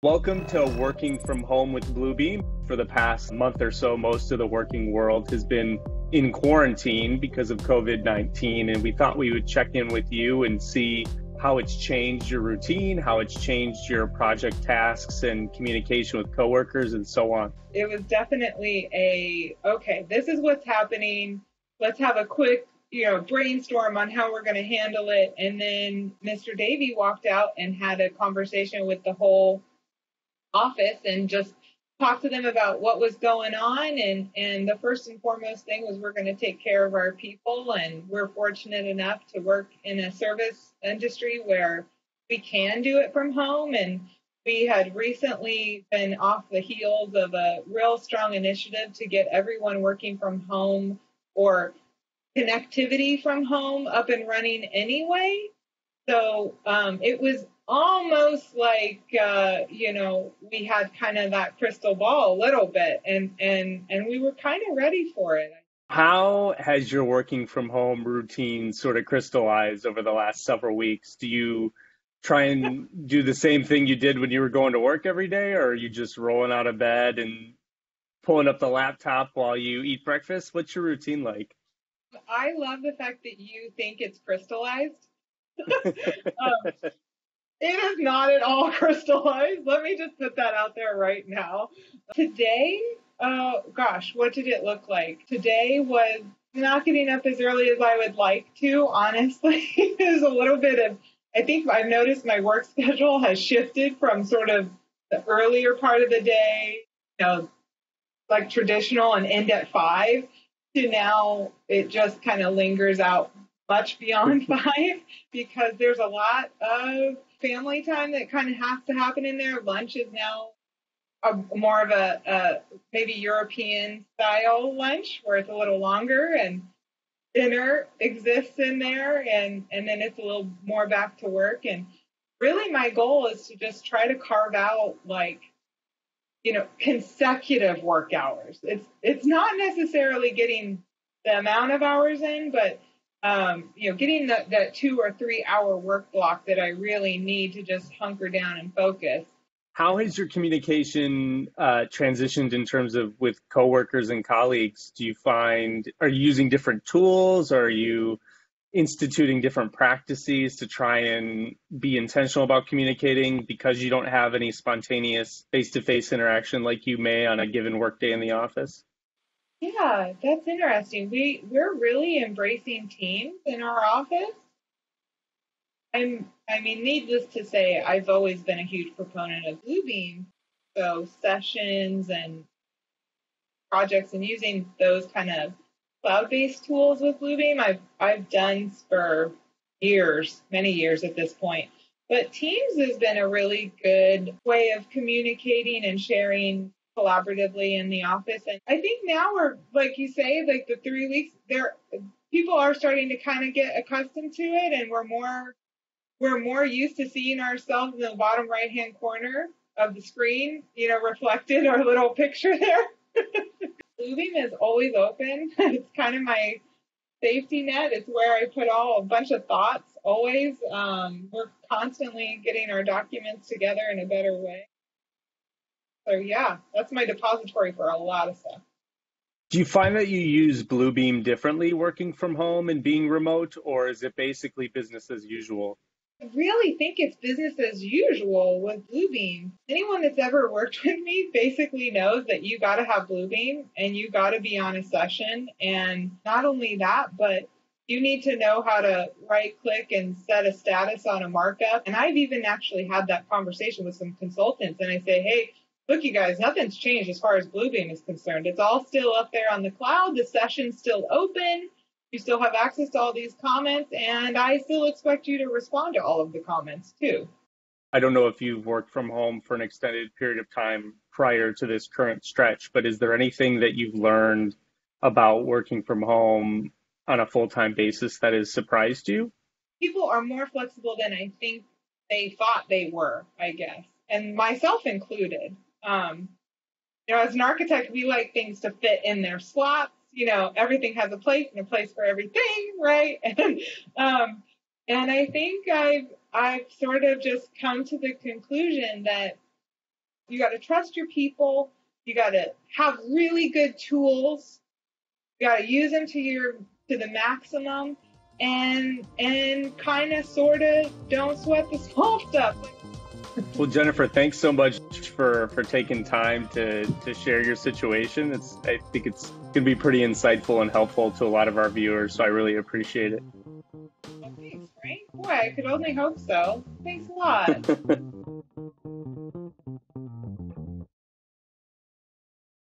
Welcome to Working from Home with Bluebeam. For the past month or so, most of the working world has been in quarantine because of COVID-19, and we thought we would check in with you and see how it's changed your routine, how it's changed your project tasks and communication with coworkers and so on. It was definitely okay, this is what's happening. Let's have a quick, brainstorm on how we're going to handle it. And then Mr. Davy walked out and had a conversation with the whole office and just talk to them about what was going on. And the first and foremost thing was we're going to take care of our people. And we're fortunate enough to work in a service industry where we can do it from home. And we had recently been off the heels of a real strong initiative to get everyone working from home or connectivity from home up and running anyway. So it was almost like, we had kind of that crystal ball a little bit, and we were kind of ready for it. How has your working from home routine sort of crystallized over the last several weeks? Do you try and do the same thing you did when you were going to work every day, or are you just rolling out of bed and pulling up the laptop while you eat breakfast? What's your routine like? I love the fact that you think it's crystallized. um, It is not at all crystallized. Let me just put that out there right now. Today, what did it look like? Today was not getting up as early as I would like to, honestly. There's a little bit of, I think I've noticed my work schedule has shifted from sort of the earlier part of the day, like traditional and end at 5, to now it just kind of lingers out much beyond 5 because there's a lot of family time that kind of has to happen in there. Lunch is now more of a maybe European style lunch where it's a little longer, and dinner exists in there, and then it's a little more back to work. And really my goal is to just try to carve out consecutive work hours. It's not necessarily getting the amount of hours in, but getting that 2 or 3 hour work block that I really need to just hunker down and focus. How has your communication transitioned in terms of with coworkers and colleagues? Are you using different tools? Or are you instituting different practices to try and be intentional about communicating because you don't have any spontaneous face-to-face interaction like you may on a given workday in the office? Yeah, that's interesting. We're really embracing teams in our office. Needless to say, I've always been a huge proponent of Bluebeam. So sessions and projects and using those kind of cloud-based tools with Bluebeam, I've done for years, many years at this point. But Teams has been a really good way of communicating and sharing collaboratively in the office. And I think now we're, like you say, like the 3 weeks, people are starting to kind of get accustomed to it, and we're more used to seeing ourselves in the bottom right-hand corner of the screen, reflected our little picture there. Bluebeam is always open. It's kind of my safety net. It's where I put a bunch of thoughts always. We're constantly getting our documents together in a better way. So yeah, that's my depository for a lot of stuff. Do you find that you use Bluebeam differently working from home and being remote, or is it basically business as usual? I really think it's business as usual with Bluebeam. Anyone that's ever worked with me basically knows that you got to have Bluebeam and you got to be on a session. And not only that, but you need to know how to right click and set a status on a markup. And I've even actually had that conversation with some consultants, and I say, hey, look, you guys, nothing's changed as far as Bluebeam is concerned. It's all still up there on the cloud. The session's still open. You still have access to all these comments, and I still expect you to respond to all of the comments too. I don't know if you've worked from home for an extended period of time prior to this current stretch, but is there anything that you've learned about working from home on a full-time basis that has surprised you? People are more flexible than I think they thought they were, I guess, and myself included. As an architect, we like things to fit in their slots. Everything has a place and a place for everything, right? And I think I've sort of just come to the conclusion that You got to trust your people. You got to have really good tools. You got to use them to the maximum, and kind of sort of don't sweat the small stuff. Well, Jennifer, thanks so much for taking time to share your situation. I think it's going to be pretty insightful and helpful to a lot of our viewers, so I really appreciate it. Well, thanks, Frank. Boy, I could only hope so. Thanks a lot.